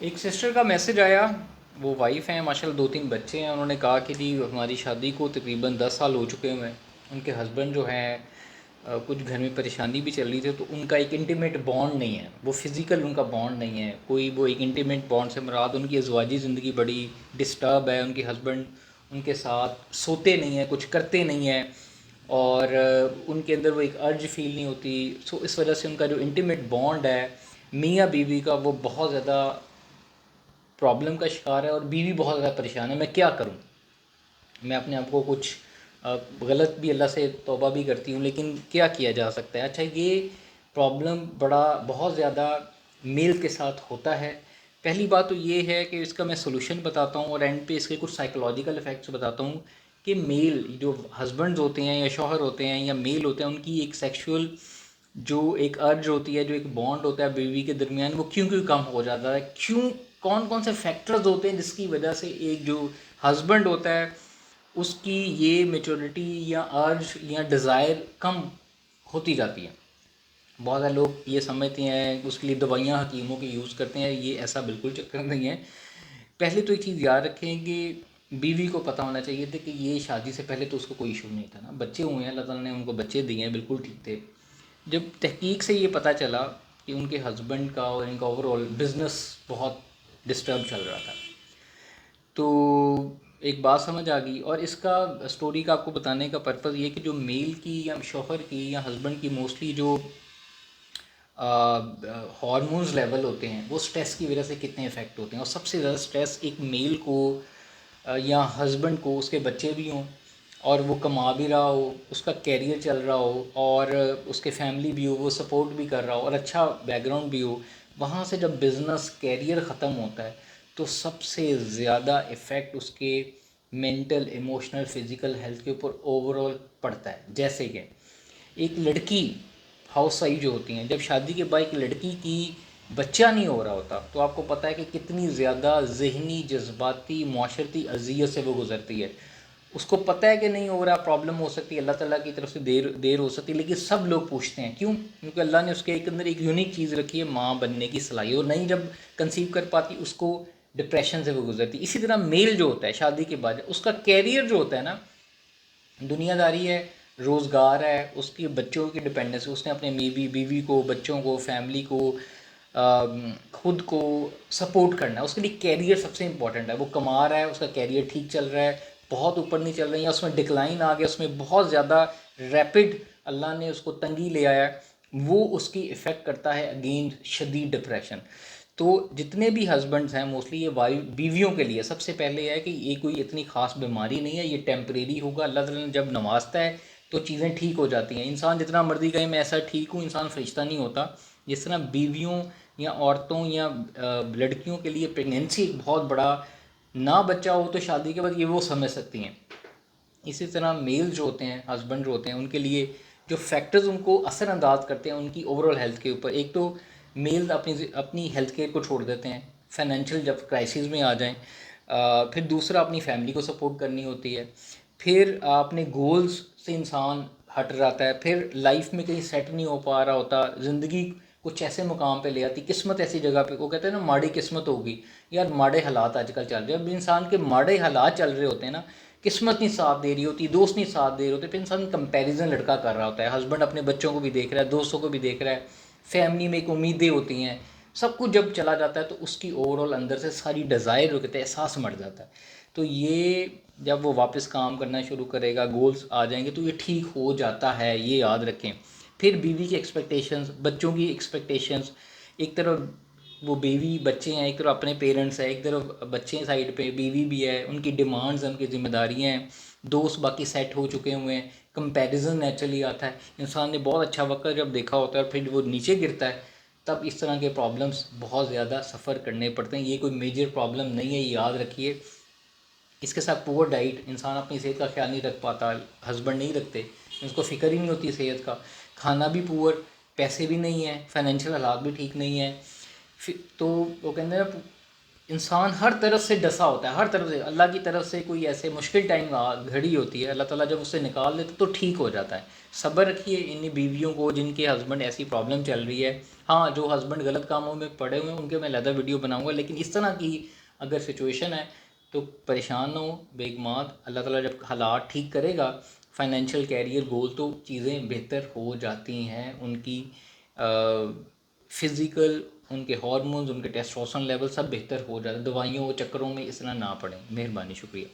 ایک سسٹر کا میسج آیا، وہ وائف ہیں، ماشاءاللہ 2 3 بچے ہیں. انہوں نے کہا کہ جی ہماری شادی کو تقریباً 10 سال ہو چکے ہوئے ہیں. ان کے ہسبینڈ جو ہیں کچھ گھر میں پریشانی بھی چل رہی تھی، تو ان کا ایک انٹیمیٹ بانڈ نہیں ہے، وہ فزیکل ان کا بانڈ نہیں ہے کوئی. وہ ایک انٹیمیٹ بانڈ سے مراد ان کی ازواجی زندگی بڑی ڈسٹرب ہے. ان کے ہسبینڈ ان کے ساتھ سوتے نہیں ہیں، کچھ کرتے نہیں ہیں، اور ان کے اندر وہ ایک ارج فیل نہیں ہوتی. سو اس وجہ سے ان کا جو انٹیمیٹ بانڈ ہے میاں بیوی کا، وہ بہت زیادہ پرابلم کا شکار ہے، اور بیوی بہت زیادہ پریشان ہے. میں کیا کروں؟ میں اپنے آپ کو کچھ غلط بھی اللہ سے توبہ بھی کرتی ہوں، لیکن کیا کیا جا سکتا ہے؟ اچھا، یہ پرابلم بہت زیادہ میل کے ساتھ ہوتا ہے. پہلی بات تو یہ ہے کہ اس کا میں سولوشن بتاتا ہوں، اور اینڈ پہ اس کے کچھ سائیکولوجیکل افیکٹس بتاتا ہوں کہ میل جو ہسبینڈز ہوتے ہیں یا شوہر ہوتے ہیں یا میل ہوتے ہیں، ان کی ایک سیکشول جو ایک ارج ہوتی ہے، جو ایک بانڈ ہوتا ہے بیوی کے درمیان، وہ کیوں کیوں کم ہو جاتا ہے؟ کون کون سے فیکٹرز ہوتے ہیں جس کی وجہ سے ایک جو ہسبینڈ ہوتا ہے اس کی یہ میچورٹی یا ارج یا ڈیزائر کم ہوتی جاتی ہے؟ بہت سارے لوگ یہ سمجھتے ہیں اس کے لیے دوائیاں حکیموں کی یوز کرتے ہیں. یہ ایسا بالکل چکر نہیں ہے. پہلے تو ایک چیز یاد رکھیں کہ بیوی کو پتہ ہونا چاہیے تھا کہ یہ شادی سے پہلے تو اس کو کوئی ایشو نہیں تھا نا. بچے ہوئے ہیں، اللہ تعالیٰ نے ان کو بچے دیے ہیں، بالکل ٹھیک تھے. جب تحقیق سے یہ پتہ چلا کہ ان کے ہسبینڈ کا اور ان کا اوور آل بزنس بہت ڈسٹرب چل رہا تھا، تو ایک بات سمجھ آ گئی. اور اس کا اسٹوری کا آپ کو بتانے کا پرپز یہ کہ جو میل کی یا شوہر کی یا ہسبینڈ کی موسٹلی جو ہارمونز لیول ہوتے ہیں، وہ سٹریس کی وجہ سے کتنے افیکٹ ہوتے ہیں. اور سب سے زیادہ سٹریس ایک میل کو یا ہسبینڈ کو، اس کے بچے بھی ہوں اور وہ کما بھی رہا ہو، اس کا کیریئر چل رہا ہو، اور اس کے فیملی بھی ہو، وہ سپورٹ بھی کر رہا ہو، اور اچھا بیک گراؤنڈ بھی ہو، وہاں سے جب بزنس کیریئر ختم ہوتا ہے تو سب سے زیادہ افیکٹ اس کے مینٹل، ایموشنل، فزیکل ہیلتھ کے اوپر اوور آل پڑتا ہے. جیسے کہ ایک لڑکی، ہاؤس وائف جو ہوتی ہیں، جب شادی کے بعد ایک لڑکی کی بچہ نہیں ہو رہا ہوتا تو آپ کو پتہ ہے کہ کتنی زیادہ ذہنی، جذباتی، معاشرتی اذیت سے وہ گزرتی ہے. اس کو پتہ ہے کہ نہیں ہو رہا، پرابلم ہو سکتی ہے، اللہ تعالیٰ کی طرف سے دیر ہو سکتی ہے، لیکن سب لوگ پوچھتے ہیں کیوں؟ کیونکہ اللہ نے اس کے اندر ایک یونیک چیز رکھی ہے، ماں بننے کی صلاحیت. اور نہیں جب کنسیو کر پاتی اس کو ڈپریشن سے وہ گزرتی. اسی طرح میل جو ہوتا ہے شادی کے بعد، اس کا کیریئر جو ہوتا ہے نا، دنیا داری ہے، روزگار ہے، اس کی بچوں کی ڈپینڈنس، اس نے اپنے بیوی کو، بچوں کو، فیملی کو، خود کو سپورٹ کرنا ہے. اس کے لیے کیریئر سب سے امپورٹنٹ ہے. وہ کما رہا ہے، اس کا کیریئر ٹھیک چل رہا ہے، بہت اوپر نہیں چل رہا ہے، یا اس میں ڈکلائن آ گیا، اس میں بہت زیادہ ریپڈ اللہ نے اس کو تنگی لے آیا ہے، وہ اس کی افیکٹ کرتا ہے اگین شدید ڈپریشن. تو جتنے بھی ہسبینڈز ہیں موسٹلی، یہ بیویوں کے لیے سب سے پہلے ہے کہ یہ کوئی اتنی خاص بیماری نہیں ہے، یہ ٹیمپریری ہوگا. اللہ تعالیٰ نے جب نوازتا ہے تو چیزیں ٹھیک ہو جاتی ہیں. انسان جتنا مرضی کہے میں ایسا ٹھیک ہوں، انسان فرشتہ نہیں ہوتا. جس طرح بیویوں یا عورتوں یا لڑکیوں کے لیے پریگنینسی ایک بہت بڑا، نہ بچہ ہو تو شادی کے بعد یہ وہ سمجھ سکتی ہیں، اسی طرح میل جو ہوتے ہیں، ہسبینڈ جو ہوتے ہیں، ان کے لیے جو فیکٹرز ان کو اثر انداز کرتے ہیں ان کی اوور آل ہیلتھ کے اوپر، ایک تو میل اپنی ہیلتھ کیئر کو چھوڑ دیتے ہیں فائنینشیل جب کرائسس میں آ جائیں. پھر دوسرا اپنی فیملی کو سپورٹ کرنی ہوتی ہے. پھر اپنے گولز سے انسان ہٹ جاتا ہے. پھر لائف میں کہیں سیٹ نہیں ہو پا رہا ہوتا، زندگی کچھ ایسے مقام پہ لے آتی، قسمت ایسی جگہ پہ، وہ کہتے ہیں نا ماڑی قسمت ہوگی. یار ماڑے حالات آج کل چل رہے ہیں. اب انسان کے ماڑے حالات چل رہے ہوتے ہیں نا، قسمت نہیں ساتھ دے رہی ہوتی، دوست نہیں ساتھ دے رہے ہوتے، پھر انسان کمپیریزن لڑکا کر رہا ہوتا ہے. ہسبینڈ اپنے بچوں کو بھی دیکھ رہا ہے، دوستوں کو بھی دیکھ رہا ہے، فیملی میں ایک امیدیں ہوتی ہیں، سب کچھ جب چلا جاتا ہے تو اس کی اوور آل اندر سے ساری ڈیزائر جو کہتے ہیں احساس مر جاتا ہے. تو یہ جب وہ واپس کام کرنا شروع کرے گا، گولز آ جائیں گے، تو یہ ٹھیک ہو جاتا ہے، یہ یاد رکھیں. پھر بیوی کی ایکسپیکٹیشنز، بچوں کی ایکسپیکٹیشنز، ایک طرف وہ بیوی بچے ہیں، ایک طرف اپنے پیرنٹس ہیں، ایک طرف بچے ہیں سائڈ پہ، بیوی بھی ہے، ان کی ڈیمانڈز ہیں، ان کی ذمہ داریاں ہیں، دوست باقی سیٹ ہو چکے ہوئے ہیں. کمپیریزن نیچرلی آتا ہے. انسان نے بہت اچھا وقت جب دیکھا ہوتا ہے اور پھر وہ نیچے گرتا ہے، تب اس طرح کے پرابلمس بہت زیادہ سفر کرنے پڑتے ہیں. یہ کوئی میجر پرابلم نہیں ہے، یہ یاد رکھیے. اس کے ساتھ پور ڈائٹ، انسان اپنی صحت کا خیال نہیں رکھ پاتا، ہسبینڈ نہیں رکھتے، اس کو فکر ہی نہیں ہوتی صحت کا، کھانا بھی پور، پیسے بھی نہیں ہیں، فائنینشیل حالات بھی ٹھیک نہیں ہیں. تو وہ کہتے ہیں نا انسان ہر طرف سے ڈسا ہوتا ہے، ہر طرف سے اللہ کی طرف سے کوئی ایسے مشکل ٹائم گھڑی ہوتی ہے، اللہ تعالیٰ جب اسے نکال دیتا تو ٹھیک ہو جاتا ہے۔ صبر رکھیے ان بیویوں کو جن کے ہسبینڈ ایسی پرابلم چل رہی ہے۔ ہاں جو ہسبینڈ غلط کاموں میں پڑے ہوئے ہیں ان کے میں علیحدہ ویڈیو بناؤں گا، لیکن اس طرح کی اگر سچویشن ہے تو پریشان نہ ہو بیگمات، اللہ تعالیٰ جب حالات ٹھیک کرے گا، فائنینشیل کیریئر گول، تو چیزیں بہتر ہو جاتی ہیں، ان کی فزیکل، ان کے ہارمونز، ان کے ٹیسٹوسٹیرون لیول سب بہتر ہو جاتے ہیں، دوائیوں چکروں میں اس طرح نہ پڑیں۔ مہربانی، شکریہ۔